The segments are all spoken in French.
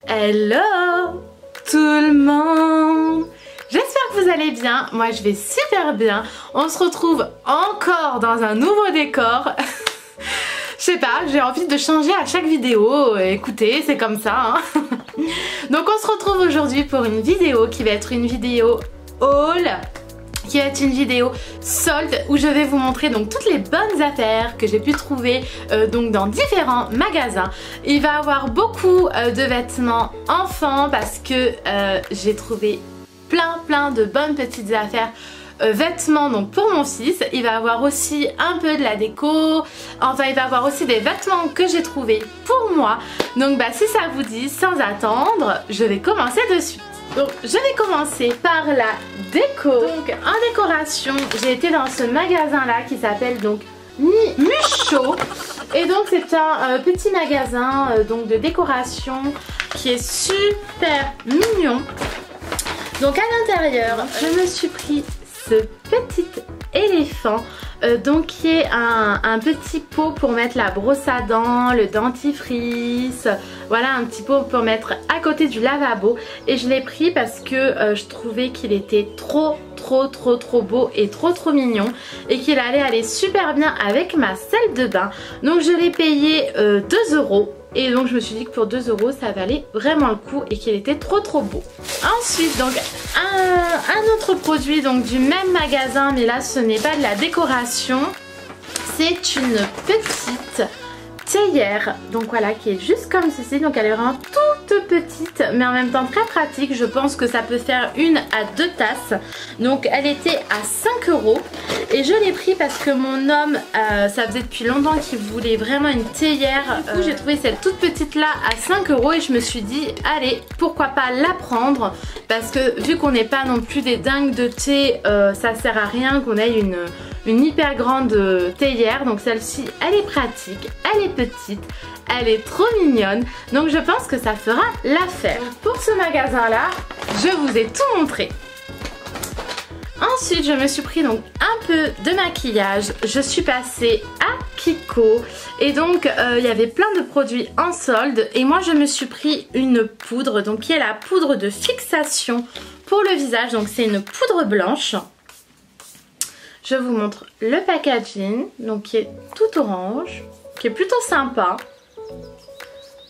Hello tout le monde, j'espère que vous allez bien, moi je vais super bien. On se retrouve encore dans un nouveau décor. Je sais pas, j'ai envie de changer à chaque vidéo, écoutez c'est comme ça hein. Donc on se retrouve aujourd'hui pour une vidéo qui va être une vidéo haul, qui va être une vidéo solde où je vais vous montrer donc toutes les bonnes affaires que j'ai pu trouver donc dans différents magasins. Il va y avoir beaucoup de vêtements enfants parce que j'ai trouvé plein de bonnes petites affaires vêtements donc pour mon fils. Il va y avoir aussi un peu de la déco, enfin il va y avoir aussi des vêtements que j'ai trouvé pour moi. Donc bah si ça vous dit, sans attendre, je vais commencer dessus. Donc je vais commencer par la déco. Donc en décoration, j'ai été dans ce magasin là qui s'appelle donc Mucho. Et donc c'est un petit magasin donc de décoration qui est super mignon. Donc à l'intérieur, je me suis pris ce petit éléphant donc qui est un petit pot pour mettre la brosse à dents, le dentifrice, voilà un petit pot pour mettre à côté du lavabo. Et je l'ai pris parce que je trouvais qu'il était trop beau et trop mignon et qu'il allait aller super bien avec ma salle de bain. Donc je l'ai payé 2 €. Et donc je me suis dit que pour 2 € ça valait vraiment le coup et qu'il était trop beau. Ensuite donc un autre produit donc du même magasin, mais là ce n'est pas de la décoration. C'est une petite théière, donc voilà, qui est juste comme ceci. Donc elle est vraiment toute petite mais en même temps très pratique. Je pense que ça peut faire 1 à 2 tasses. Donc elle était à 5 € et je l'ai pris parce que mon homme ça faisait depuis longtemps qu'il voulait vraiment une théière. Du coup j'ai trouvé cette toute petite là à 5 € et je me suis dit allez pourquoi pas la prendre, parce que vu qu'on n'est pas non plus des dingues de thé, ça sert à rien qu'on ait une hyper grande théière. Donc celle-ci elle est pratique, elle est petite, elle est trop mignonne, donc je pense que ça fera l'affaire. Pour ce magasin là je vous ai tout montré. Ensuite je me suis pris donc un peu de maquillage. Je suis passée à Kiko et donc il y avait plein de produits en solde et moi je me suis pris une poudre donc qui est la poudre de fixation pour le visage. Donc c'est une poudre blanche. Je vous montre le packaging, donc qui est tout orange, qui est plutôt sympa.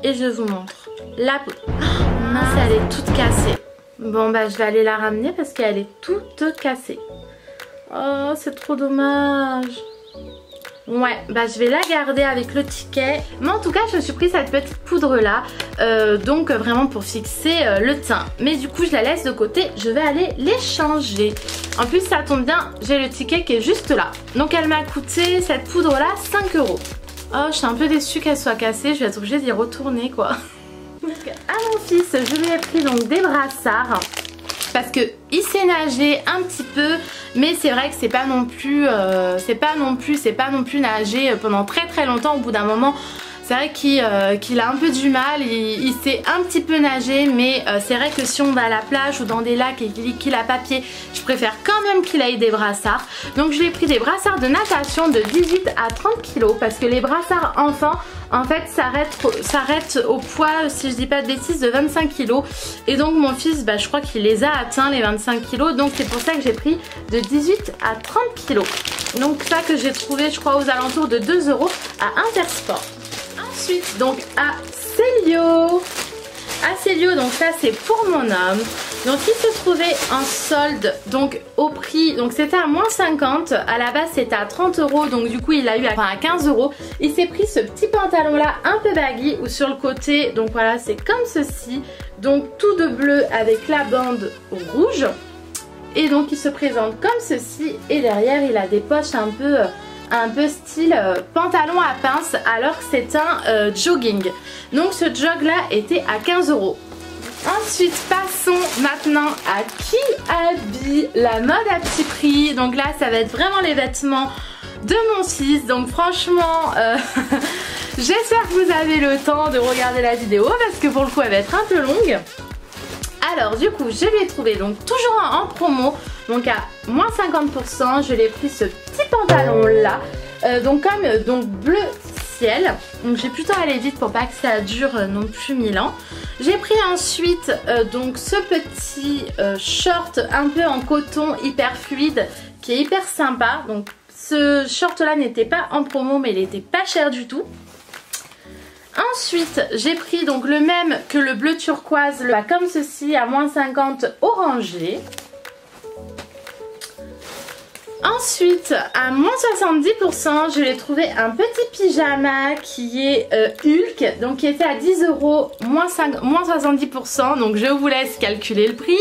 Et je vous montre la poudre. Oh, mince, elle est toute cassée. Bon bah je vais aller la ramener parce qu'elle est toute cassée. Oh c'est trop dommage. Ouais, bah je vais la garder avec le ticket. Mais en tout cas je me suis pris cette petite poudre là donc vraiment pour fixer le teint. Mais du coup je la laisse de côté, je vais aller l'échanger. En plus ça tombe bien, j'ai le ticket qui est juste là. Donc elle m'a coûté cette poudre là 5 €. Oh je suis un peu déçue qu'elle soit cassée, je vais être obligée d'y retourner quoi. Donc à mon fils je lui ai pris donc des brassards parce que il sait nager un petit peu, mais c'est vrai que c'est pas non plus nager pendant très longtemps. Au bout d'un moment c'est vrai qu'il a un peu du mal, il sait un petit peu nager, mais c'est vrai que si on va à la plage ou dans des lacs et qu'il a pas pied, je préfère quand même qu'il ait des brassards. Donc je lui ai pris des brassards de natation de 18 à 30 kg parce que les brassards enfants en fait s'arrêtent au poids, si je dis pas de bêtises, de 25 kg. Et donc mon fils, bah, je crois qu'il les a atteints les 25 kg, donc c'est pour ça que j'ai pris de 18 à 30 kg. Donc ça que j'ai trouvé je crois aux alentours de 2 € à Intersport. Ensuite donc à Célio, donc ça c'est pour mon homme. Donc il se trouvait en solde donc au prix, donc c'était à moins 50, à la base c'était à 30 €, donc du coup il l'a eu à 15 €. Il s'est pris ce petit pantalon là un peu baggy où sur le côté donc voilà c'est comme ceci, donc tout de bleu avec la bande rouge. Et donc il se présente comme ceci et derrière il a des poches un peu style pantalon à pince alors que c'est un jogging. Donc ce jog là était à 15 €. Ensuite passons maintenant à qui habille, la mode à petit prix. Donc là ça va être vraiment les vêtements de mon fils. Donc franchement j'espère que vous avez le temps de regarder la vidéo parce que pour le coup elle va être un peu longue. Alors du coup je l'ai trouvé donc toujours en promo, donc à moins 50%. Je l'ai pris ce petit pantalon là donc comme donc bleu ciel. Donc j'ai plutôt allé vite pour pas que ça dure non plus 1000 ans. J'ai pris ensuite donc ce petit short un peu en coton hyper fluide qui est hyper sympa. Donc ce short là n'était pas en promo mais il était pas cher du tout. Ensuite j'ai pris donc le même que le bleu turquoise, comme ceci à moins 50 orangé. Ensuite à moins 70% je l'ai trouvé un petit pyjama qui est Hulk, donc qui était à 10 €, moins 70%, donc je vous laisse calculer le prix.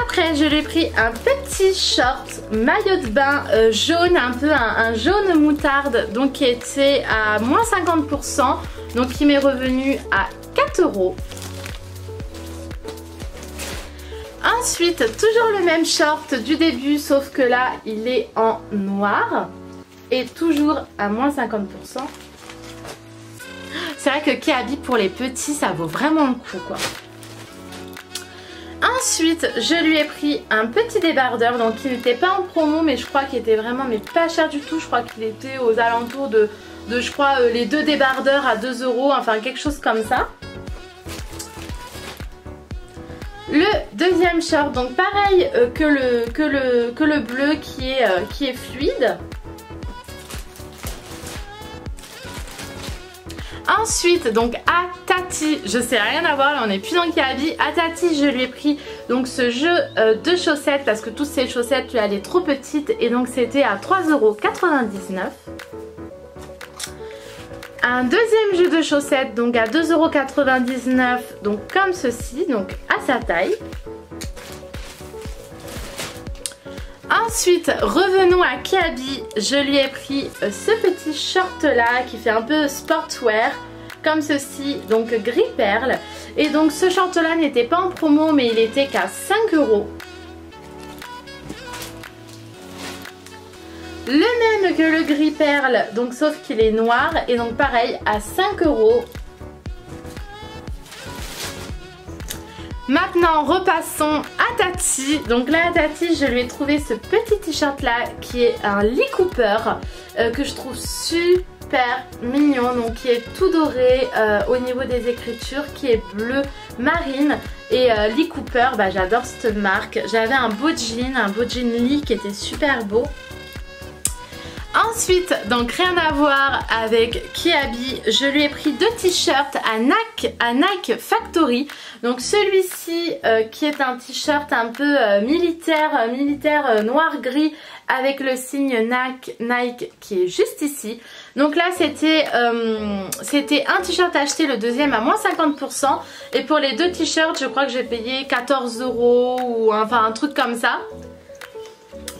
Après je lui ai pris un petit short maillot de bain jaune, un peu un jaune moutarde, donc qui était à moins 50%, donc qui m'est revenu à 4 €. Ensuite toujours le même short du début sauf que là il est en noir et toujours à moins 50%. C'est vrai que Kiabi pour les petits ça vaut vraiment le coup quoi. Ensuite je lui ai pris un petit débardeur, donc il n'était pas en promo mais je crois qu'il était vraiment mais pas cher du tout. Je crois qu'il était aux alentours de je crois les deux débardeurs à 2 €, enfin quelque chose comme ça. Le deuxième short, donc pareil que le bleu qui est fluide. Ensuite donc à Tati, je sais rien à voir, là on n'est plus dans Kiabi. À Tati je lui ai pris donc ce jeu de chaussettes parce que toutes ces chaussettes lui allaient trop petites et donc c'était à 3,99 €. Un deuxième jeu de chaussettes donc à 2,99 €, donc comme ceci, donc à sa taille. Ensuite revenons à Kiabi, je lui ai pris ce petit short là qui fait un peu sportwear comme ceci, donc gris perle. Et donc ce short là n'était pas en promo mais il était qu'à 5 €. Le même que le gris perle, donc sauf qu'il est noir et donc pareil à 5 €. Maintenant repassons à Tati. Donc là à Tati je lui ai trouvé ce petit t-shirt là qui est un Lee Cooper que je trouve super mignon, donc qui est tout doré au niveau des écritures, qui est bleu marine. Et Lee Cooper, bah, j'adore cette marque. J'avais un beau jean Lee qui était super beau. Ensuite, donc rien à voir avec Kiabi, je lui ai pris deux t-shirts à Nike Factory. Donc celui-ci qui est un t-shirt un peu militaire noir-gris avec le signe Nike qui est juste ici. Donc là c'était un t-shirt acheté, le deuxième à moins 50%. Et pour les deux t-shirts je crois que j'ai payé 14 € ou enfin un truc comme ça.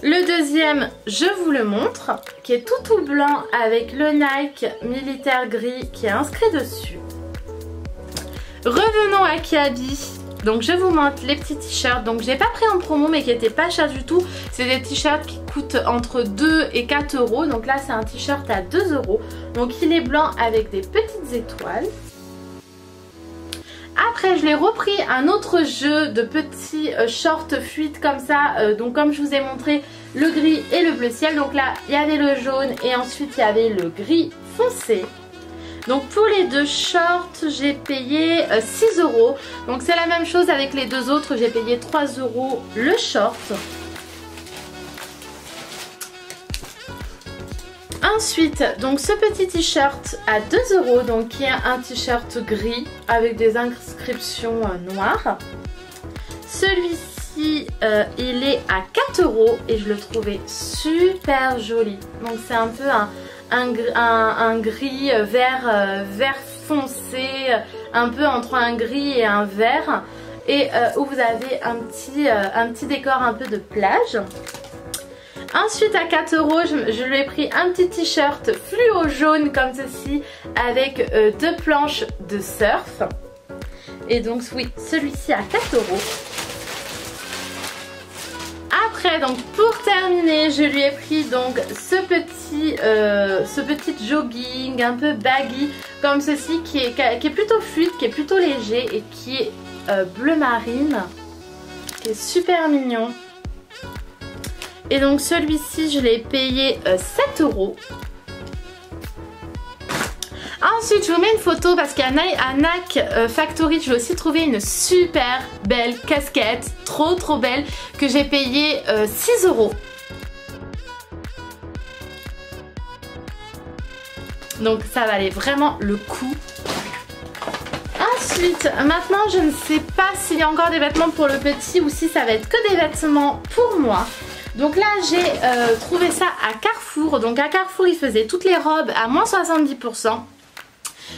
Le deuxième, je vous le montre, qui est tout blanc avec le Nike militaire gris qui est inscrit dessus. Revenons à Kiabi. Donc je vous montre les petits t-shirts. Donc j'ai pas pris en promo mais qui étaient pas chers du tout. C'est des t-shirts qui coûtent entre 2 et 4 €. Donc là c'est un t-shirt à 2 €. Donc il est blanc avec des petites étoiles. Après je l'ai repris un autre jeu de petits shorts fluides comme ça, donc comme je vous ai montré le gris et le bleu ciel. Donc là il y avait le jaune et ensuite il y avait le gris foncé. Donc pour les deux shorts j'ai payé 6 €. Donc c'est la même chose avec les deux autres, j'ai payé 3 € le short. Ensuite, donc ce petit t-shirt à 2 €, donc qui est un t-shirt gris avec des inscriptions noires. Celui-ci, il est à 4 € et je le trouvais super joli. Donc c'est un peu un gris vert foncé, un peu entre un gris et un vert. Et où vous avez un petit décor un peu de plage. Ensuite à 4 €, je lui ai pris un petit t-shirt fluo jaune comme ceci avec deux planches de surf. Et donc oui, celui-ci à 4 €. Après donc pour terminer, je lui ai pris donc ce petit jogging un peu baggy comme ceci qui est plutôt fluide, qui est plutôt léger et qui est bleu marine, qui est super mignon. Et donc celui-ci je l'ai payé 7 €. Ensuite je vous mets une photo parce qu'à NAC Factory je vais aussi trouver une super belle casquette, trop belle, que j'ai payé 6 €. Donc ça valait vraiment le coup. Ensuite, maintenant je ne sais pas s'il y a encore des vêtements pour le petit ou si ça va être que des vêtements pour moi. Donc là j'ai trouvé ça à Carrefour. Donc à Carrefour ils faisaient toutes les robes à moins 70%.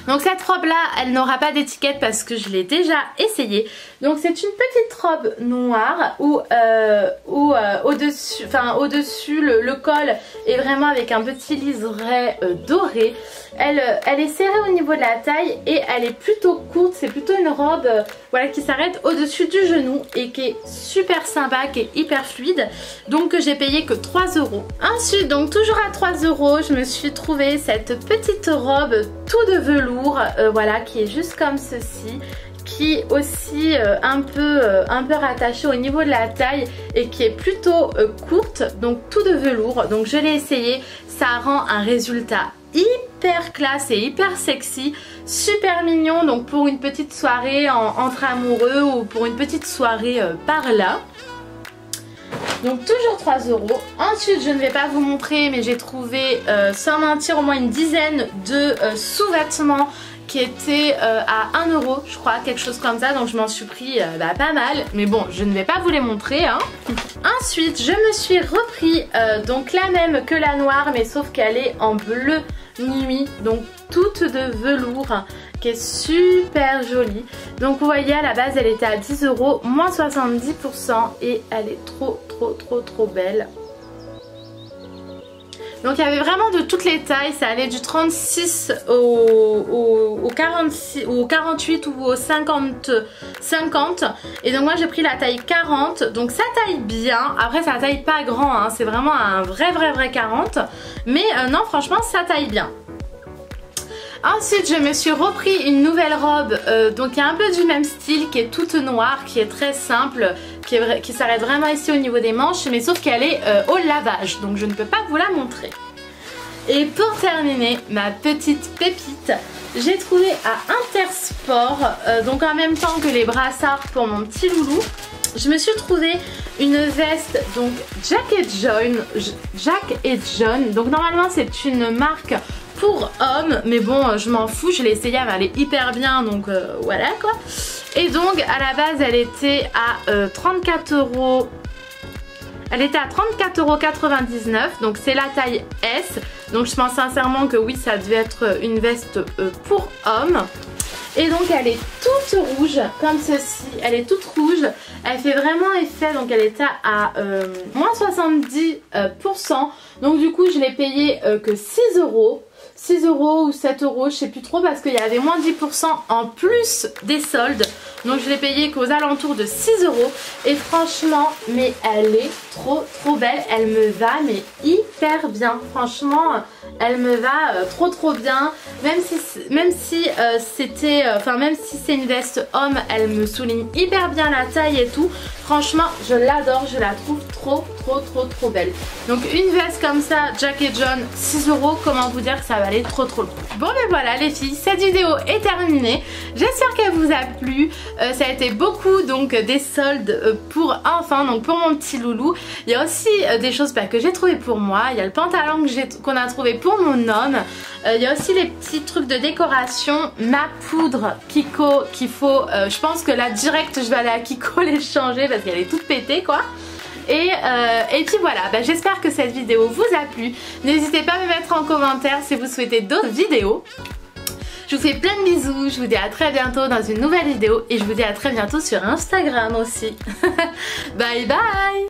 Donc cette robe là elle n'aura pas d'étiquette parce que je l'ai déjà essayée. Donc c'est une petite robe noire où au-dessus le col est vraiment avec un petit liseré doré. Elle est serrée au niveau de la taille et elle est plutôt courte. C'est plutôt une robe voilà, qui s'arrête au-dessus du genou et qui est super sympa, qui est hyper fluide. Donc j'ai payé que 3 €. Ensuite donc toujours à 3 €, je me suis trouvé cette petite robe tout de velours voilà, qui est juste comme ceci, qui est aussi un peu rattachée au niveau de la taille et qui est plutôt courte, donc tout de velours. Donc je l'ai essayé, ça rend un résultat hyper classe et hyper sexy, super mignon, donc pour une petite soirée entre amoureux ou pour une petite soirée par là. Donc toujours 3 €. Ensuite je ne vais pas vous montrer mais j'ai trouvé sans mentir au moins une dizaine de sous-vêtements qui étaient à 1 € je crois, quelque chose comme ça. Donc je m'en suis pris pas mal, mais bon je ne vais pas vous les montrer hein. Ensuite je me suis repris donc la même que la noire mais sauf qu'elle est en bleu nuit, donc toute de velours, qui est super jolie. Donc vous voyez à la base elle était à 10 €, moins 70% et elle est trop belle. Donc il y avait vraiment de toutes les tailles, ça allait du 36 au 46, au 48 ou au 50. Et donc moi j'ai pris la taille 40, donc ça taille bien. Après ça taille pas grand, hein. C'est vraiment un vrai 40. Mais non franchement ça taille bien. Ensuite je me suis repris une nouvelle robe donc qui est un peu du même style, qui est toute noire, qui est très simple, qui s'arrête vraiment ici au niveau des manches, mais sauf qu'elle est au lavage, donc je ne peux pas vous la montrer. Et pour terminer ma petite pépite, j'ai trouvé à Intersport, donc en même temps que les brassards pour mon petit loulou, je me suis trouvé une veste donc Jack et John. Donc normalement c'est une marque pour hommes, mais bon je m'en fous, je l'ai essayé, elle allait hyper bien, donc voilà quoi. Et donc à la base elle était à 34 €. Elle était à 34,99 €, donc c'est la taille S. Donc je pense sincèrement que oui ça devait être une veste pour hommes. Et donc elle est toute rouge comme ceci, elle est toute rouge, elle fait vraiment effet, donc elle était à moins 70%. Donc du coup je l'ai payé que 6 €. 6 € ou 7 €, je sais plus trop, parce qu'il y avait moins 10% en plus des soldes. Donc je l'ai payé qu'aux alentours de 6 €. Et franchement, mais elle est trop belle. Elle me va mais hyper bien. Franchement, elle me va trop bien. Même si c'est une veste homme, elle me souligne hyper bien la taille et tout. Franchement, je l'adore, je la trouve trop belle. Donc une veste comme ça, Jack et John, 6 €, comment vous dire que ça valait trop le coup. Bon ben voilà les filles, cette vidéo est terminée. J'espère qu'elle vous a plu. Ça a été beaucoup donc des soldes pour enfants, donc pour mon petit loulou. Il y a aussi des choses que j'ai trouvé pour moi. Il y a le pantalon qu'on a trouvé pour mon homme. Il y a aussi les petits trucs de décoration, ma poudre Kiko qu'il faut. Je pense que là direct je vais aller à Kiko les changer parce qu'elle est toute pétée quoi. Et puis voilà, j'espère que cette vidéo vous a plu. N'hésitez pas à me mettre en commentaire si vous souhaitez d'autres vidéos. Je vous fais plein de bisous, je vous dis à très bientôt dans une nouvelle vidéo et je vous dis à très bientôt sur Instagram aussi. Bye bye.